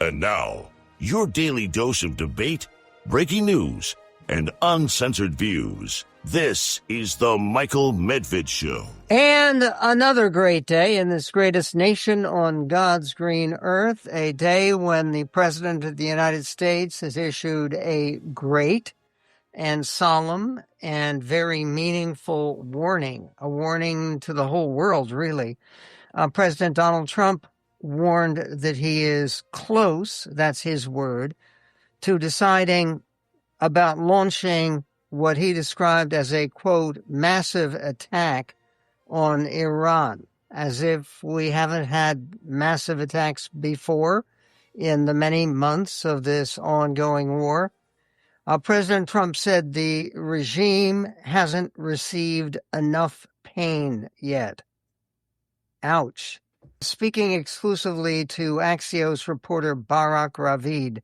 And now, your daily dose of debate, breaking news, and uncensored views. This is the Michael Medved Show. And another great day in this greatest nation on God's green earth, a day when the President of the United States has issued a great and solemn and very meaningful warning, a warning to the whole world, really. President Donald Trump warned that he is close, that's his word, to deciding about launching what he described as a, quote, massive attack on Iran, as if we haven't had massive attacks before in the many months of this ongoing war. President Trump said the regime hasn't received enough pain yet. Ouch. Speaking exclusively to Axios reporter Barak Ravid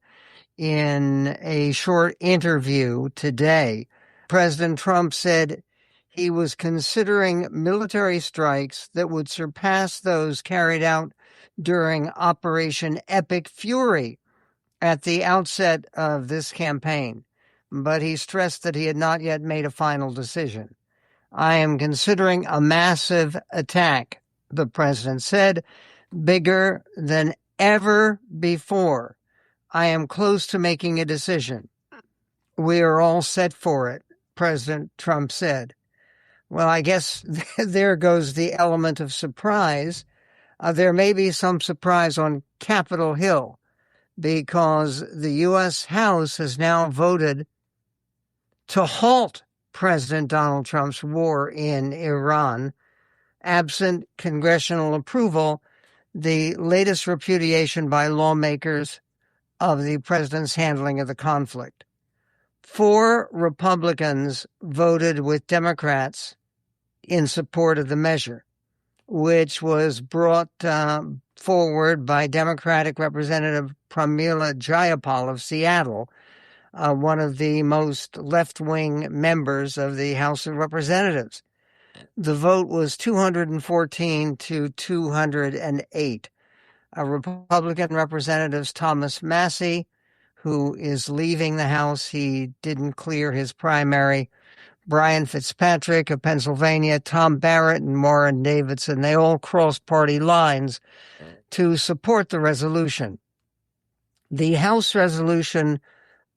in a short interview today, President Trump said he was considering military strikes that would surpass those carried out during Operation Epic Fury at the outset of this campaign, but he stressed that he had not yet made a final decision. I am considering a massive attack, the president said, bigger than ever before. I am close to making a decision. We are all set for it, President Trump said. Well, I guess there goes the element of surprise. There may be some surprise on Capitol Hill because the U.S. House has now voted to halt President Donald Trump's war in Iran. Absent congressional approval, the latest repudiation by lawmakers of the president's handling of the conflict. 4 Republicans voted with Democrats in support of the measure, which was brought forward by Democratic Representative Pramila Jayapal of Seattle, one of the most left-wing members of the House of Representatives. The vote was 214 to 208. Republican Representatives Thomas Massie, who is leaving the House, he didn't clear his primary, Brian Fitzpatrick of Pennsylvania, Tom Barrett, and Warren Davidson, they all crossed party lines to support the resolution. The House resolution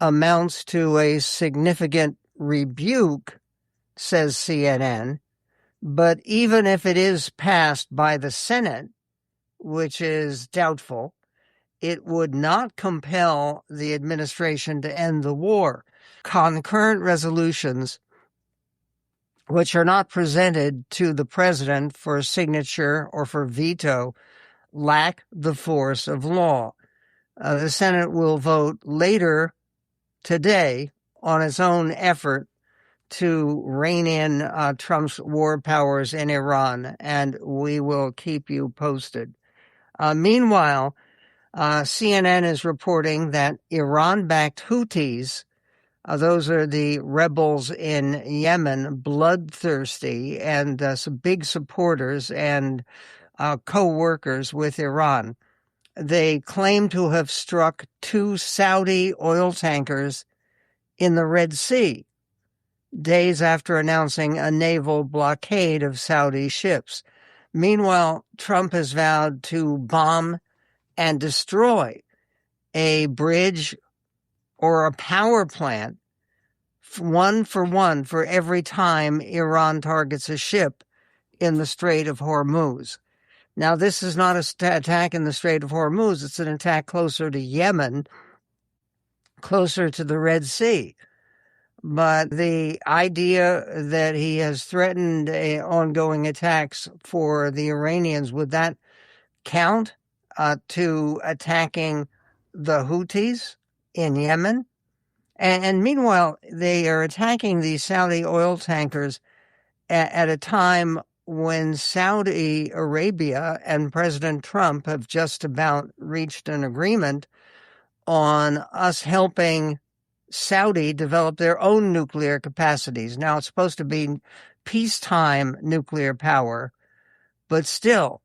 amounts to a significant rebuke, says CNN, but even if it is passed by the Senate, which is doubtful, it would not compel the administration to end the war. Concurrent resolutions, which are not presented to the president for signature or for veto, lack the force of law. The Senate will vote later today on its own effort to rein in Trump's war powers in Iran, and we will keep you posted. Meanwhile, CNN is reporting that Iran-backed Houthis, those are the rebels in Yemen, bloodthirsty and some big supporters and co-workers with Iran. They claim to have struck 2 Saudi oil tankers in the Red Sea, days after announcing a naval blockade of Saudi ships. Meanwhile, Trump has vowed to bomb and destroy a bridge or a power plant, one for every time Iran targets a ship in the Strait of Hormuz. Now, this is not an attack in the Strait of Hormuz. It's an attack closer to Yemen, closer to the Red Sea. But the idea that he has threatened ongoing attacks for the Iranians, would that count to attacking the Houthis in Yemen? And meanwhile, they are attacking these Saudi oil tankers at a time when Saudi Arabia and President Trump have just about reached an agreement on us helping Saudi develop their own nuclear capacities. Now, it's supposed to be peacetime nuclear power, but still,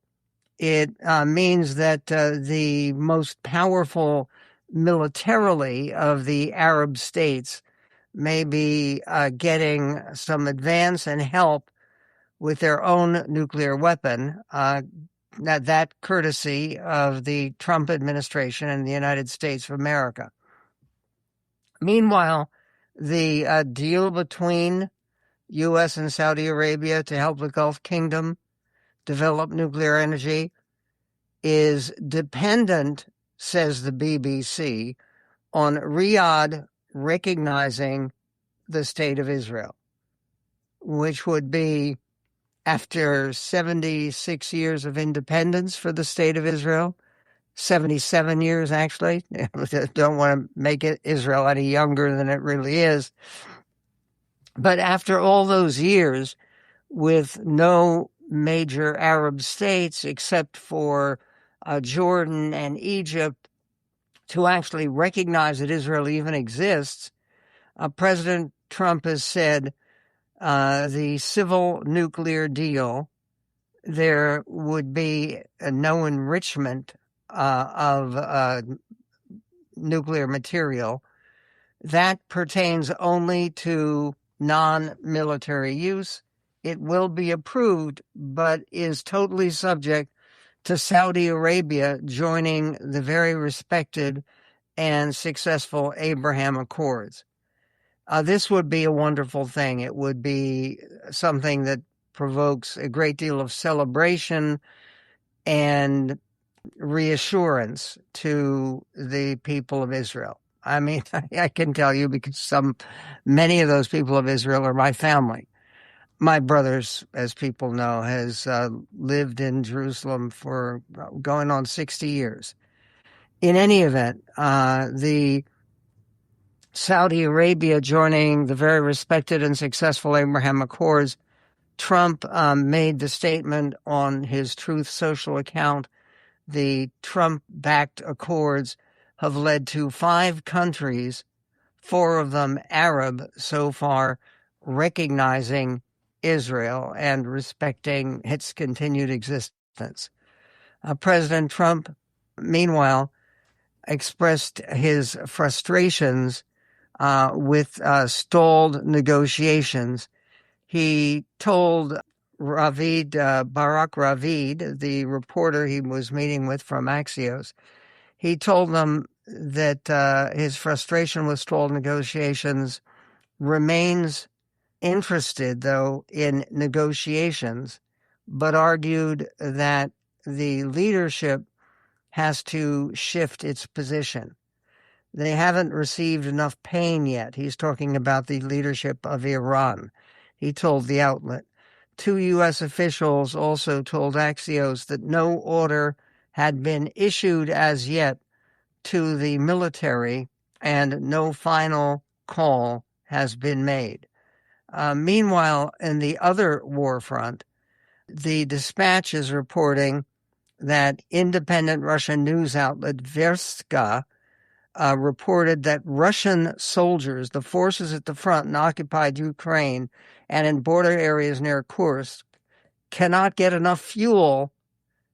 It means that the most powerful militarily of the Arab states may be getting some advance and help with their own nuclear weapon, that courtesy of the Trump administration and the United States of America. Meanwhile, the deal between U.S. and Saudi Arabia to help the Gulf Kingdom develop nuclear energy is dependent, says the BBC, on Riyadh recognizing the State of Israel, which would be, after 76 years of independence for the State of Israel, 77 years actually, don't want to make it Israel any younger than it really is. But after all those years, with no major Arab states except for Jordan and Egypt to actually recognize that Israel even exists, President Trump has said the civil nuclear deal, there would be no enrichment of nuclear material. That pertains only to non-military use. It will be approved, but is totally subject to Saudi Arabia joining the very respected and successful Abraham Accords. This would be a wonderful thing. It would be something that provokes a great deal of celebration and reassurance to the people of Israel. I mean, I can tell you because many of those people of Israel are my family. My brothers, as people know, has lived in Jerusalem for going on 60 years. In any event, the Saudi Arabia joining the very respected and successful Abraham Accords, Trump made the statement on his Truth Social account. The Trump-backed accords have led to 5 countries, 4 of them Arab so far, recognizing Israel and respecting its continued existence. President Trump, meanwhile, expressed his frustrations with stalled negotiations. He told Barak Ravid, the reporter he was meeting with from Axios, he told them that his frustration with stalled negotiations remains interested, though, in negotiations, but argued that the leadership has to shift its position. They haven't received enough pain yet. He's talking about the leadership of Iran. He told the outlet. 2 U.S. officials also told Axios that no order had been issued as yet to the military and no final call has been made. Meanwhile, in the other war front, the Dispatch is reporting that independent Russian news outlet Verstka reported that Russian soldiers, the forces at the front in occupied Ukraine and in border areas near Kursk, cannot get enough fuel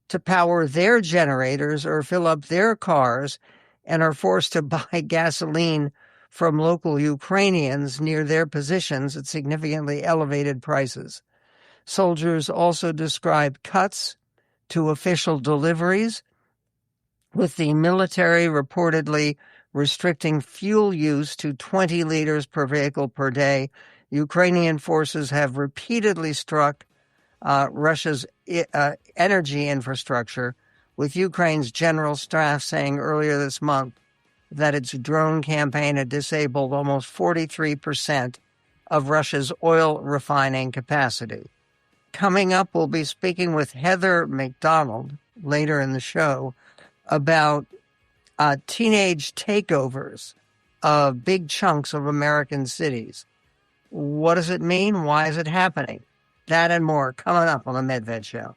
to power their generators or fill up their cars and are forced to buy gasoline from local Ukrainians near their positions at significantly elevated prices. Soldiers also described cuts to official deliveries, with the military reportedly restricting fuel use to 20 liters per vehicle per day. Ukrainian forces have repeatedly struck Russia's energy infrastructure, with Ukraine's general staff saying earlier this month that its drone campaign had disabled almost 43% of Russia's oil refining capacity. Coming up, we'll be speaking with Heather McDonald later in the show about teenage takeovers of big chunks of American cities. What does it mean? Why is it happening? That and more coming up on the Medved Show.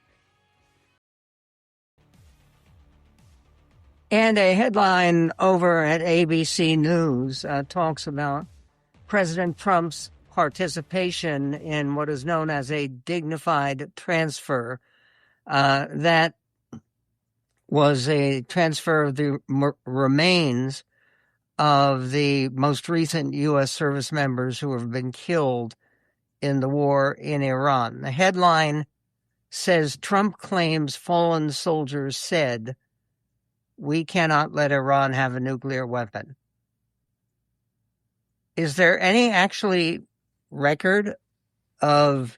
And a headline over at ABC News talks about President Trump's participation in what is known as a dignified transfer that was a transfer of the remains of the most recent U.S. service members who have been killed in the war in Iran. The headline says, Trump claims fallen soldiers said, "We cannot let Iran have a nuclear weapon." Is there any actually record of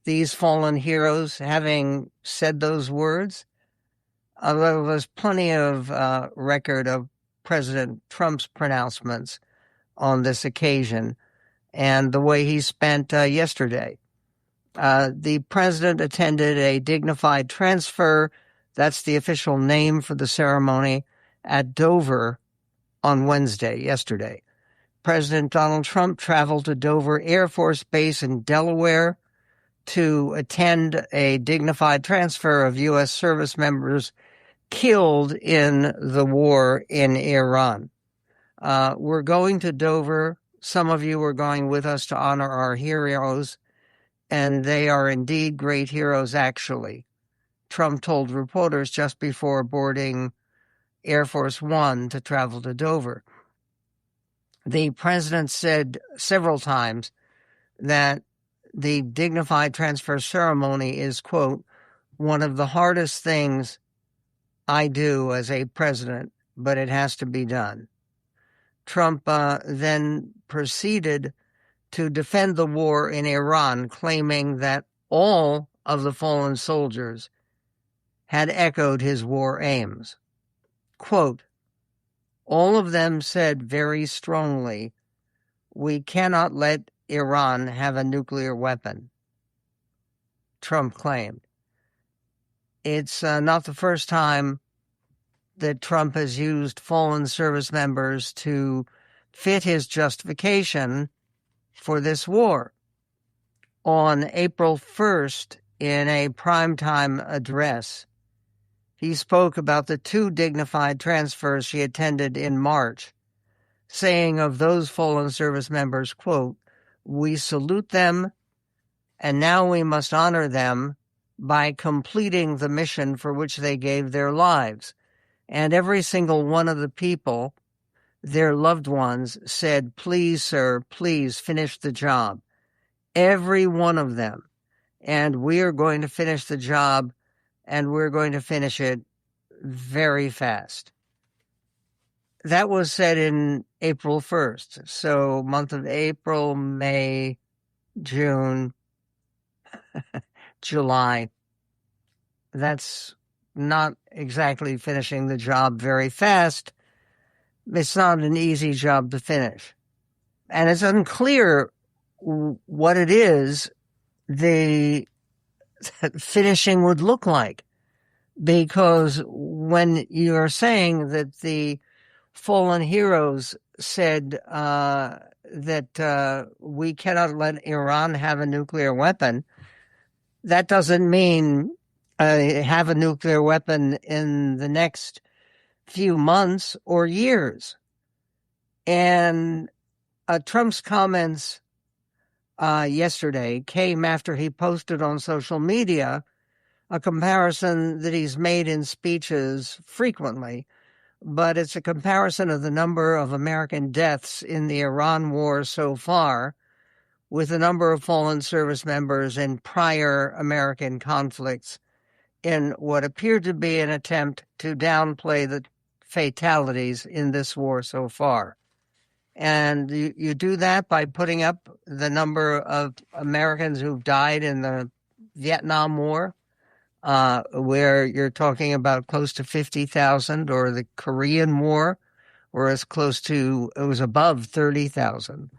these fallen heroes having said those words? There was plenty of record of President Trump's pronouncements on this occasion and the way he spent yesterday. The president attended a dignified transfer, that's the official name for the ceremony, at Dover on Wednesday, yesterday. President Donald Trump traveled to Dover Air Force Base in Delaware to attend a dignified transfer of U.S. service members killed in the war in Iran. We're going to Dover. Some of you are going with us to honor our heroes, and they are indeed great heroes, actually. Trump told reporters just before boarding Air Force One to travel to Dover. The president said several times that the dignified transfer ceremony is, quote, one of the hardest things I do as a president, but it has to be done. Trump then proceeded to defend the war in Iran, claiming that all of the fallen soldiers had echoed his war aims. Quote, all of them said very strongly, "We cannot let Iran have a nuclear weapon," Trump claimed. It's not the first time that Trump has used fallen service members to fit his justification for this war. On April 1st, in a primetime address, he spoke about the two dignified transfers he attended in March, saying of those fallen service members, quote, "We salute them, and now we must honor them by completing the mission for which they gave their lives." And every single one of the people, their loved ones, said, "Please, sir, please finish the job." Every one of them. And we are going to finish the job, and we're going to finish it very fast. That was said in April 1st. So month of April, May, June, July. That's not exactly finishing the job very fast. It's not an easy job to finish. And it's unclear what it is the finishing would look like. Because when you're saying that the fallen heroes said that we cannot let Iran have a nuclear weapon, that doesn't mean have a nuclear weapon in the next few months or years. And Trump's comments yesterday came after he posted on social media a comparison that he's made in speeches frequently, but it's a comparison of the number of American deaths in the Iran war so far with the number of fallen service members in prior American conflicts in what appeared to be an attempt to downplay the fatalities in this war so far. And you do that by putting up the number of Americans who've died in the Vietnam War, where you're talking about close to 50,000, or the Korean War, where it was above 30,000,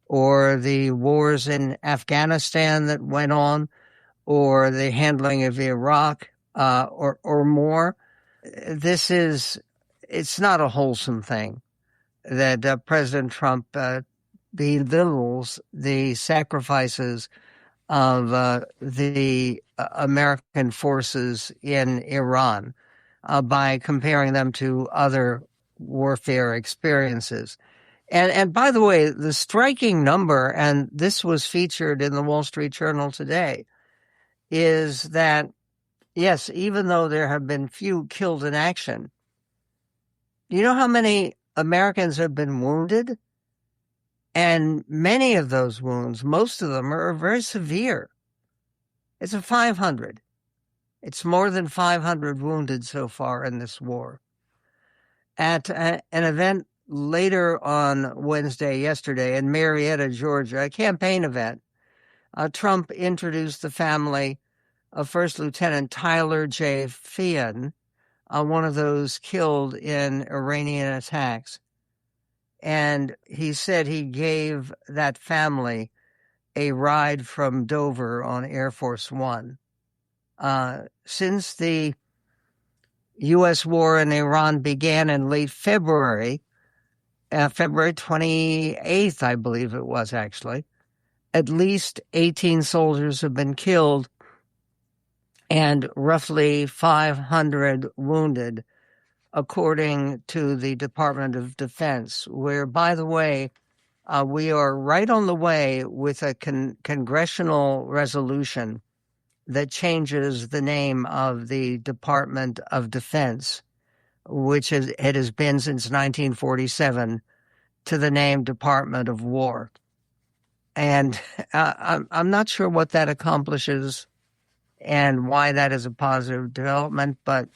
or the wars in Afghanistan that went on, or the handling of Iraq, or more. It's not a wholesome thing that President Trump belittles the sacrifices of the American forces in Iran by comparing them to other warfare experiences. And by the way, the striking number, and this was featured in the Wall Street Journal today, is that Yes, even though there have been few killed in action. Do you know how many Americans have been wounded? And many of those wounds, most of them are very severe. It's a 500. It's more than 500 wounded so far in this war. At an event later on Wednesday, yesterday, in Marietta, Georgia, a campaign event, Trump introduced the family of First Lieutenant Tyler J. Feehan, one of those killed in Iranian attacks. And he said he gave that family a ride from Dover on Air Force One. Since the U.S. war in Iran began in late February, February 28th, I believe it was actually, at least 18 soldiers have been killed and roughly 500 wounded, according to the Department of Defense, where, by the way, we are right on the way with a congressional resolution that changes the name of the Department of Defense, which it has been since 1947, to the name Department of War. And I'm not sure what that accomplishes and why that is a positive development, but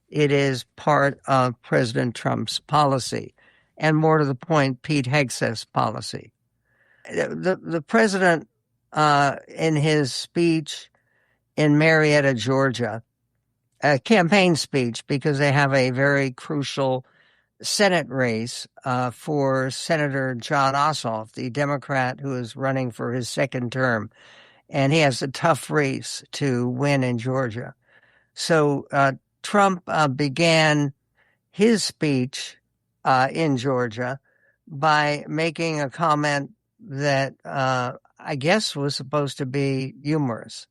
it is part of President Trump's policy, and more to the point, Pete Hegseth's policy. The president, in his speech in Marietta, Georgia, a campaign speech, because they have a very crucial Senate race for Senator Jon Ossoff, the Democrat who is running for his second term, and he has a tough race to win in Georgia. So Trump began his speech in Georgia by making a comment that I guess was supposed to be humorous.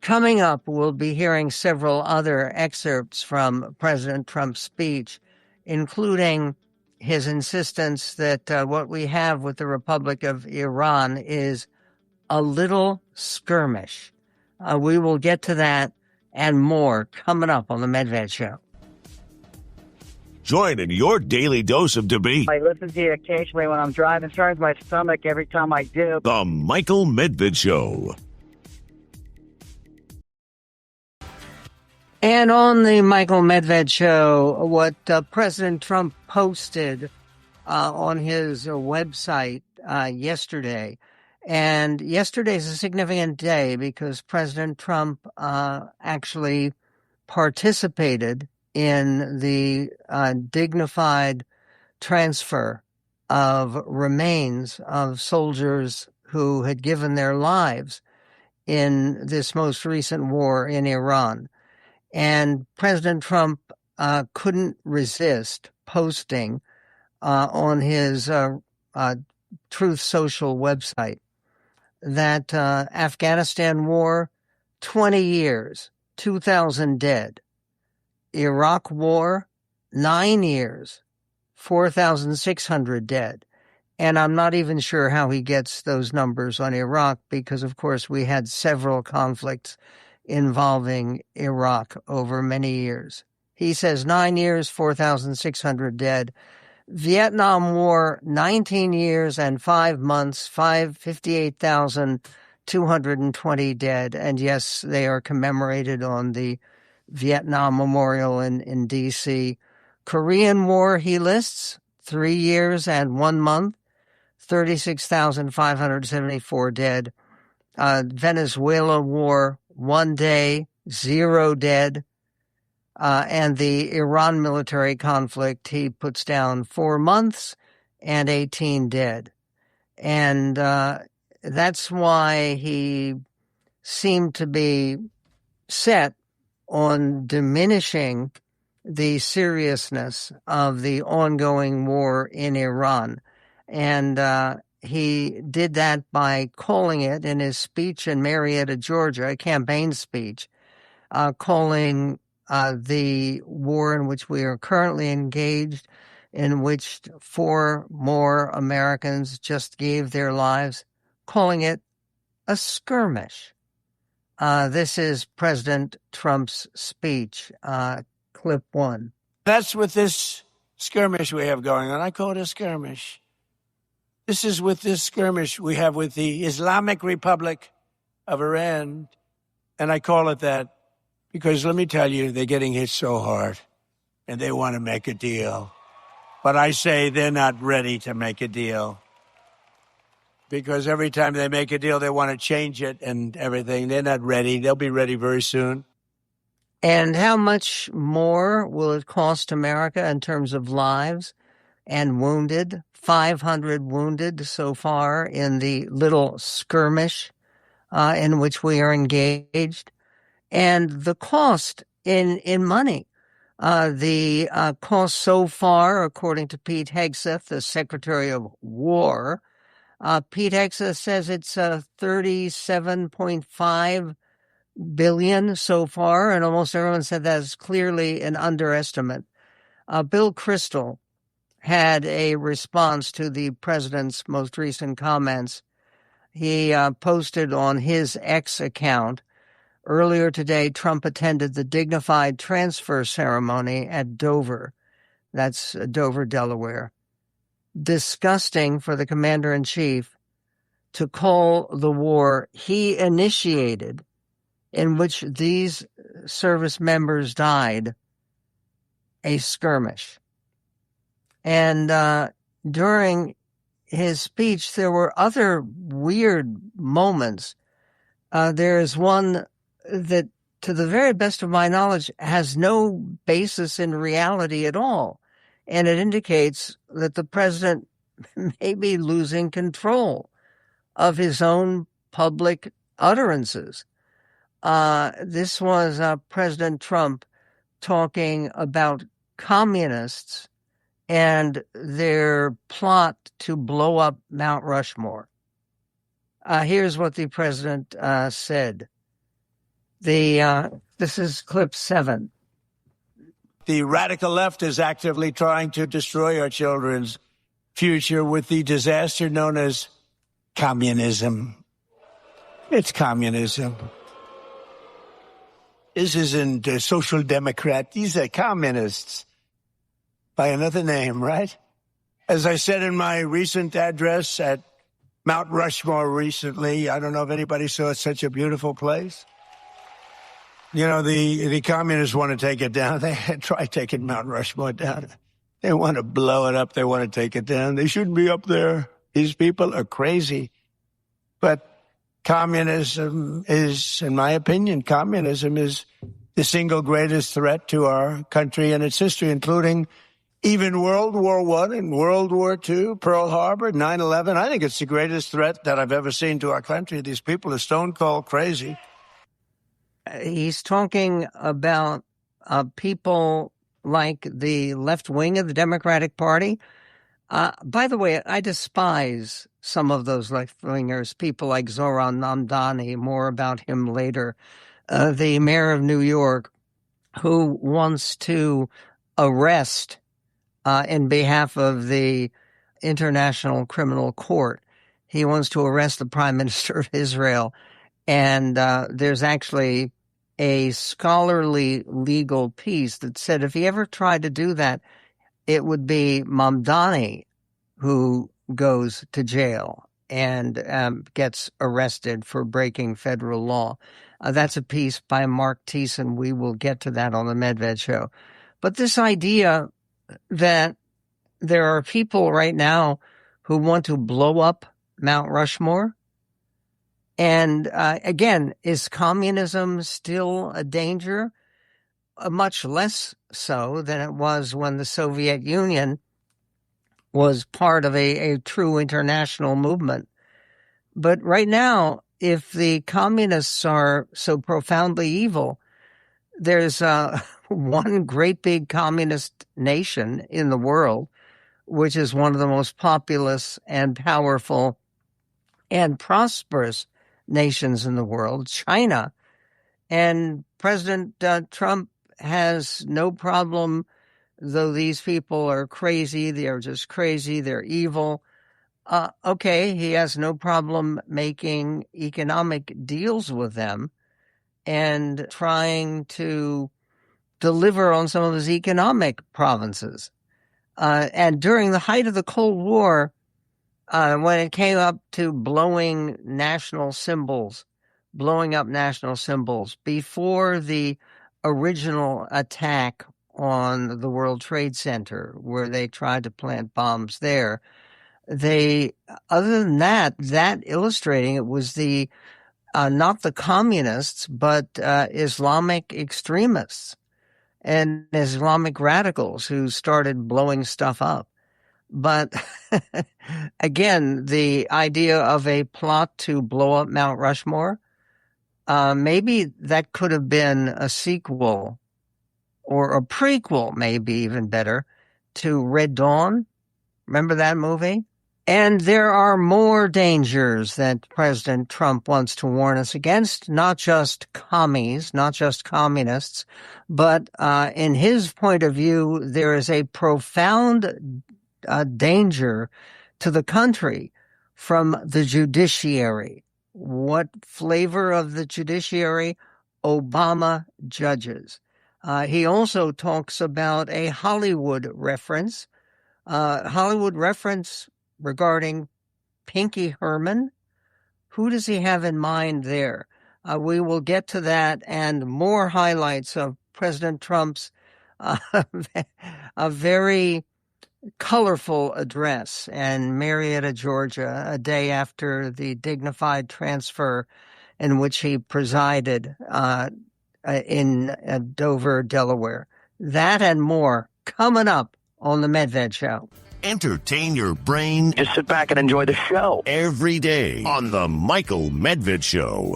Coming up, we'll be hearing several other excerpts from President Trump's speech, including his insistence that what we have with the Republic of Iran is a little skirmish. We will get to that and more coming up on The Medved Show. Join in your daily dose of debate. I listen to you occasionally when I'm driving. It turns my stomach every time I do. The Michael Medved Show. And on the Michael Medved Show, what President Trump posted on his website yesterday. And yesterday is a significant day because President Trump actually participated in the dignified transfer of remains of soldiers who had given their lives in this most recent war in Iran. And President Trump couldn't resist posting on his Truth Social website that Afghanistan war, 20 years, 2,000 dead. Iraq war, 9 years, 4,600 dead. And I'm not even sure how he gets those numbers on Iraq because, of course, we had several conflicts involving Iraq over many years. He says 9 years, 4,600 dead. Vietnam War, 19 years and 5 months, 58,220 dead. And yes, they are commemorated on the Vietnam Memorial in D.C. Korean War, he lists 3 years and 1 month, 36,574 dead. Venezuela War, 1 day, 0 dead. And the Iran military conflict, he puts down 4 months and 18 dead. And that's why he seemed to be set on diminishing the seriousness of the ongoing war in Iran. And he did that by calling it in his speech in Marietta, Georgia, a campaign speech, calling the war in which we are currently engaged, in which 4 more Americans just gave their lives, calling it a skirmish. This is President Trump's speech, clip 1. That's with this skirmish we have going on. I call it a skirmish. This is with this skirmish we have with the Islamic Republic of Iran. And I call it that because, let me tell you, they're getting hit so hard and they want to make a deal. But I say they're not ready to make a deal. Because every time they make a deal, they want to change it and everything. They're not ready. They'll be ready very soon. And how much more will it cost America in terms of lives and wounded? 500 wounded so far in the little skirmish in which we are engaged. And the cost in money. The cost so far, according to Pete Hegseth, the Secretary of War, Pete Hegseth says it's $37.5 billion so far, and almost everyone said that is clearly an underestimate. Bill Kristol had a response to the president's most recent comments. He posted on his X account, earlier today, Trump attended the dignified transfer ceremony at Dover. That's Dover, Delaware. Disgusting for the commander-in-chief to call the war he initiated, in which these service members died, a skirmish. And during his speech, there were other weird moments. There is one that, to the very best of my knowledge, has no basis in reality at all. And it indicates that the president may be losing control of his own public utterances. This was President Trump talking about communists and their plot to blow up Mount Rushmore. Here's what the president said. This is clip 7. The radical left is actively trying to destroy our children's future with the disaster known as communism. It's communism. This isn't a social democrat. These are communists by another name, right? As I said in my recent address at Mount Rushmore recently, I don't know if anybody saw it, such a beautiful place. You know, the communists want to take it down. They try taking Mount Rushmore down. They want to blow it up. They want to take it down. They shouldn't be up there. These people are crazy. But communism is, in my opinion, communism is the single greatest threat to our country and its history, including even World War I and World War II, Pearl Harbor, 9/11. I think it's the greatest threat that I've ever seen to our country. These people are stone cold crazy. He's talking about people like the left wing of the Democratic Party. By the way, I despise some of those left-wingers, people like Zohran Mamdani, more about him later, the mayor of New York, who wants to arrest, in behalf of the International Criminal Court, he wants to arrest the Prime Minister of Israel. And there's actually a scholarly legal piece that said if he ever tried to do that, it would be Mamdani who goes to jail and gets arrested for breaking federal law. That's a piece by Mark Thiessen. We will get to that on the Medved Show. But this idea that there are people right now who want to blow up Mount Rushmore, and again, is communism still a danger? Much less so than it was when the Soviet Union was part of a true international movement. But right now, if the communists are so profoundly evil, there's one great big communist nation in the world, which is one of the most populous and powerful and prosperous nations in the world, China. And President Trump has no problem, though these people are crazy, they're just crazy, they're evil. Okay, he has no problem making economic deals with them. and trying to deliver on some of his economic promises. And during the height of the Cold War, when it came up to blowing up national symbols before the original attack on the World Trade Center, where they tried to plant bombs there, other than that illustrating it was not the communists, but Islamic extremists and Islamic radicals who started blowing stuff up. But again, the idea of a plot to blow up Mount Rushmore, maybe that could have been a sequel or a prequel, maybe even better, to Red Dawn. Remember that movie? And there are more dangers that President Trump wants to warn us against, not just commies, not just communists, but in his point of view, there is a profound danger to the country from the judiciary. What flavor of the judiciary? Obama judges. He also talks about a Hollywood reference regarding Pinky Herman. Who does he have in mind there? We will get to that and more highlights of President Trump's a very colorful address in Marietta, Georgia, a day after the dignified transfer in which he presided in Dover, Delaware. That and more coming up on the Medved Show. Entertain your brain. Just sit back and enjoy the show. Every day on the Michael Medved Show.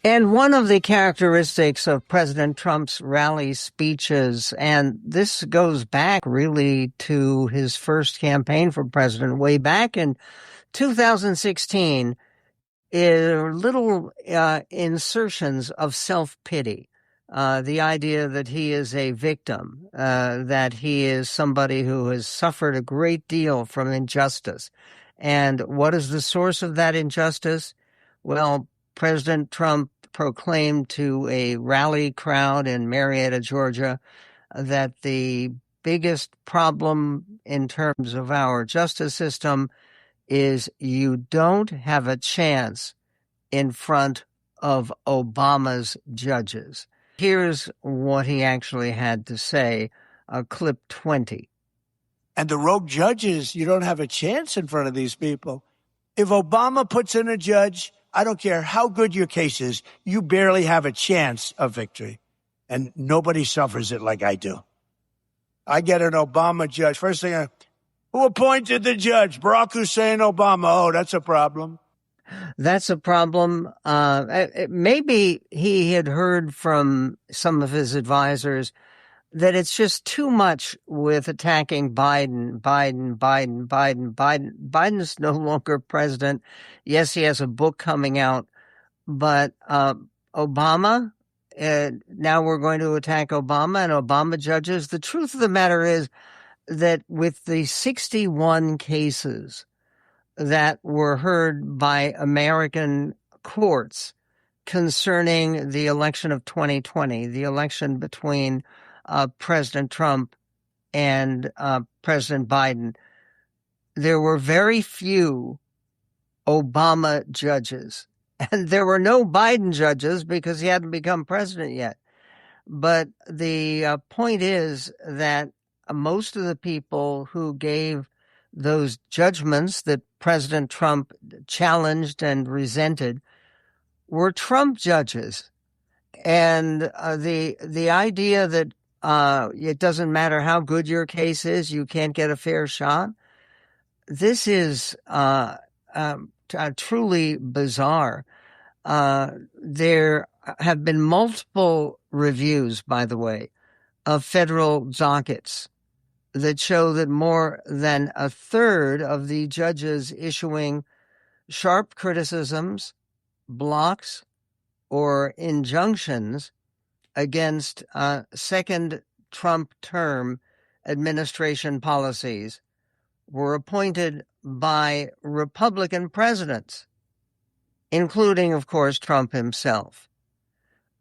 And one of the characteristics of President Trump's rally speeches, and this goes back really to his first campaign for president way back in 2016, is little insertions of self-pity. The idea that he is a victim, that he is somebody who has suffered a great deal from injustice. And what is the source of that injustice? Well, President Trump proclaimed to a rally crowd in Marietta, Georgia, that the biggest problem in terms of our justice system is you don't have a chance in front of Obama's judges. Here's what he actually had to say, clip 20. And the rogue judges, you don't have a chance in front of these people. If Obama puts in a judge, I don't care how good your case is, you barely have a chance of victory. And nobody suffers it like I do. I get an Obama judge. First thing, who appointed the judge? Barack Hussein Obama. Oh, that's a problem. That's a problem. Maybe he had heard from some of his advisors that it's just too much with attacking Biden. Biden's no longer president. Yes, he has a book coming out, but Obama, now we're going to attack Obama and Obama judges. The truth of the matter is that with the 61 cases that were heard by American courts concerning the election of 2020, the election between President Trump and President Biden, there were very few Obama judges. And there were no Biden judges because he hadn't become president yet. But the point is that most of the people who gave those judgments that President Trump challenged and resented were Trump judges. And the idea that it doesn't matter how good your case is, you can't get a fair shot, this is truly bizarre. There have been multiple reviews, by the way, of federal dockets that show that more than a third of the judges issuing sharp criticisms, blocks, or injunctions against second Trump term administration policies were appointed by Republican presidents, including, of course, Trump himself.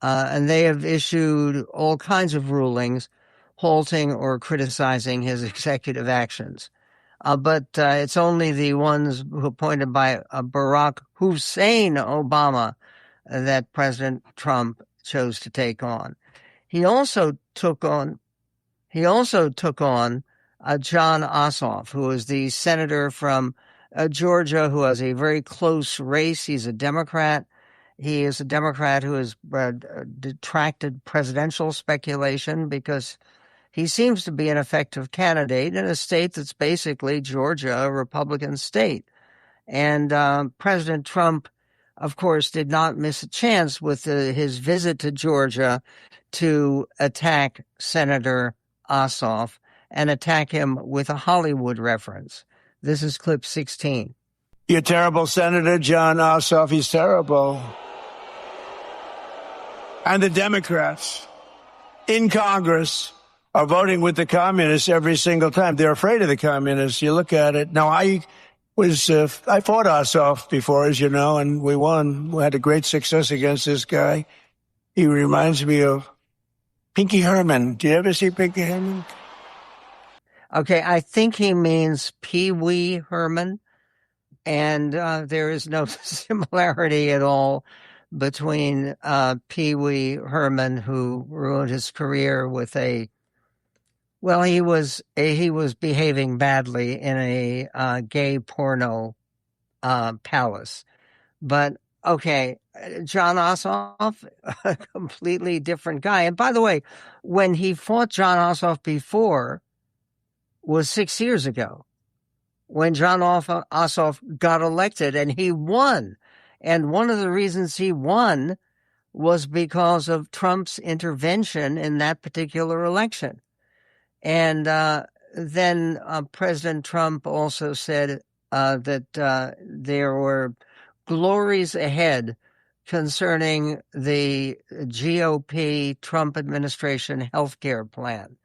And they have issued all kinds of rulings halting or criticizing his executive actions. But it's only the ones appointed by Barack Hussein Obama that President Trump chose to take on. He also took on John Ossoff, who is the senator from Georgia, who has a very close race. He's a Democrat. He is a Democrat who has detracted presidential speculation because he seems to be an effective candidate in a state that's basically Georgia, a Republican state. And President Trump, of course, did not miss a chance with his visit to Georgia to attack Senator Ossoff and attack him with a Hollywood reference. This is clip 16. You're terrible, Senator John Ossoff. He's terrible. And the Democrats in Congress are voting with the communists every single time. They're afraid of the communists. You look at it. Now, I fought Ossoff before, as you know, and we won. We had a great success against this guy. He reminds me of Pinky Herman. Do you ever see Pinky Herman? Okay, I think he means Pee Wee Herman, and there is no similarity at all between Pee Wee Herman, who ruined his career with he was behaving badly in a gay porno palace. But okay, John Ossoff, a completely different guy. And by the way, when he fought John Ossoff before was 6 years ago, when John Ossoff got elected and he won. And one of the reasons he won was because of Trump's intervention in that particular election. And then President Trump also said that there were glories ahead concerning the GOP Trump administration health care plan,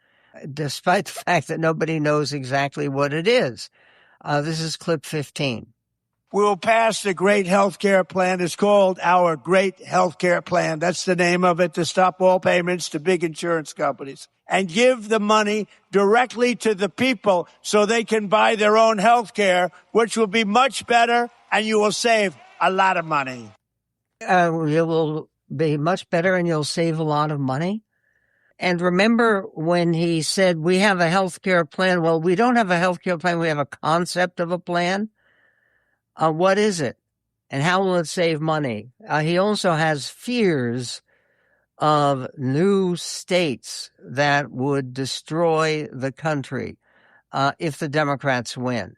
despite the fact that nobody knows exactly what it is. This is clip 15. We will pass the great health care plan. It's called our great health care plan. That's the name of it, to stop all payments to big insurance companies and give the money directly to the people so they can buy their own health care, which will be much better, and you will save a lot of money. It will be much better and you'll save a lot of money. And remember when he said, we have a health care plan? Well, we don't have a health care plan. We have a concept of a plan. What is it? And how will it save money? He also has fears of new states that would destroy the country if the Democrats win.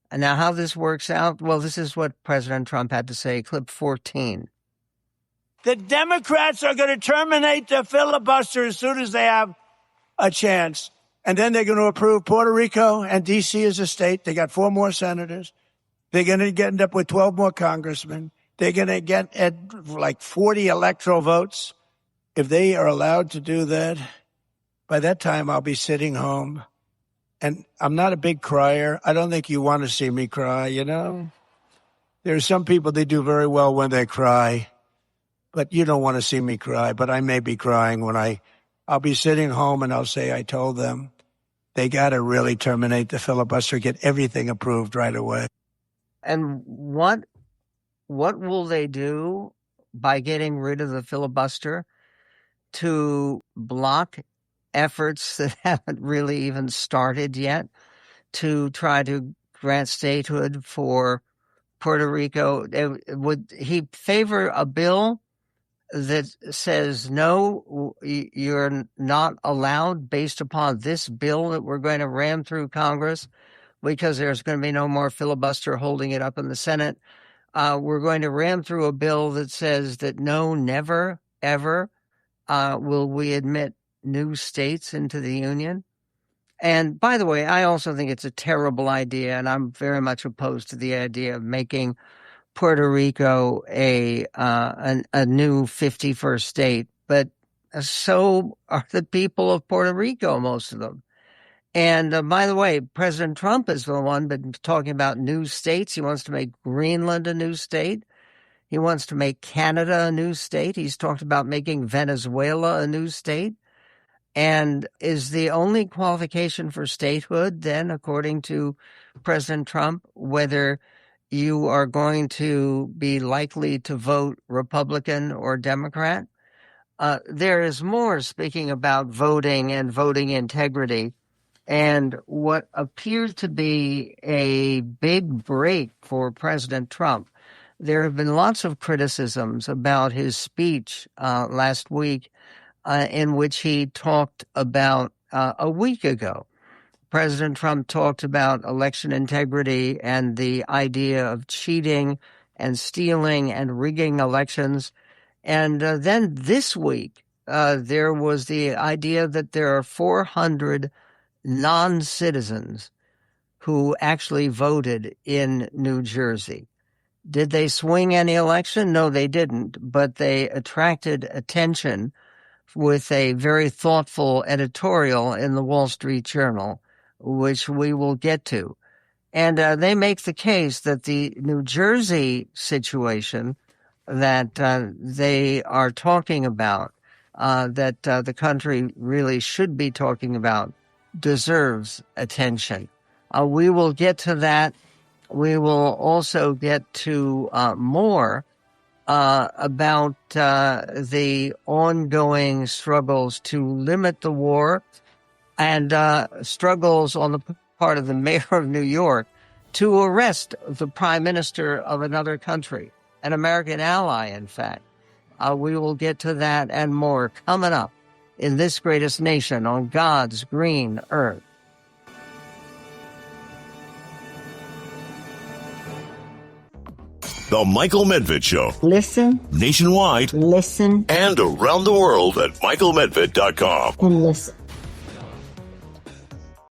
And now how this works out? Well, this is what President Trump had to say, clip 14. The Democrats are going to terminate the filibuster as soon as they have a chance. And then they're going to approve Puerto Rico and D.C. as a state. They got 4 more senators. They're going to end up with 12 more congressmen. They're going to get at like 40 electoral votes. If they are allowed to do that, by that time I'll be sitting home. And I'm not a big crier. I don't think you want to see me cry, you know? There are some people, they do very well when they cry. But you don't want to see me cry. But I may be crying when I'll be sitting home and I'll say, I told them they got to really terminate the filibuster, get everything approved right away. And what will they do by getting rid of the filibuster to block efforts that haven't really even started yet to try to grant statehood for Puerto Rico? Would he favor a bill that says, no, you're not allowed based upon this bill that we're going to ram through Congress because there's going to be no more filibuster holding it up in the Senate? We're going to ram through a bill that says that no, never, ever will we admit new states into the Union. And by the way, I also think it's a terrible idea, and I'm very much opposed to the idea of making Puerto Rico a new 51st state. But so are the people of Puerto Rico, most of them. And by the way, President Trump is the one been talking about new states. He wants to make Greenland a new state. He wants to make Canada a new state. He's talked about making Venezuela a new state. And is the only qualification for statehood then, according to President Trump, whether you are going to be likely to vote Republican or Democrat? There is more, speaking about voting and voting integrity, and what appeared to be a big break for President Trump. There have been lots of criticisms about his speech last week in which he talked about a week ago. President Trump talked about election integrity and the idea of cheating and stealing and rigging elections. And then this week, there was the idea that there are 400 non-citizens who actually voted in New Jersey. Did they swing any election? No, they didn't, but they attracted attention with a very thoughtful editorial in the Wall Street Journal, which we will get to. And they make the case that the New Jersey situation that they are talking about, that the country really should be talking about, deserves attention. We will get to that. We will also get to more about the ongoing struggles to limit the war and struggles on the part of the mayor of New York to arrest the prime minister of another country, an American ally, in fact. We will get to that and more coming up in this greatest nation on God's green earth. The Michael Medved Show. Listen, Nationwide listen, and around the world at michaelmedved.com. and listen.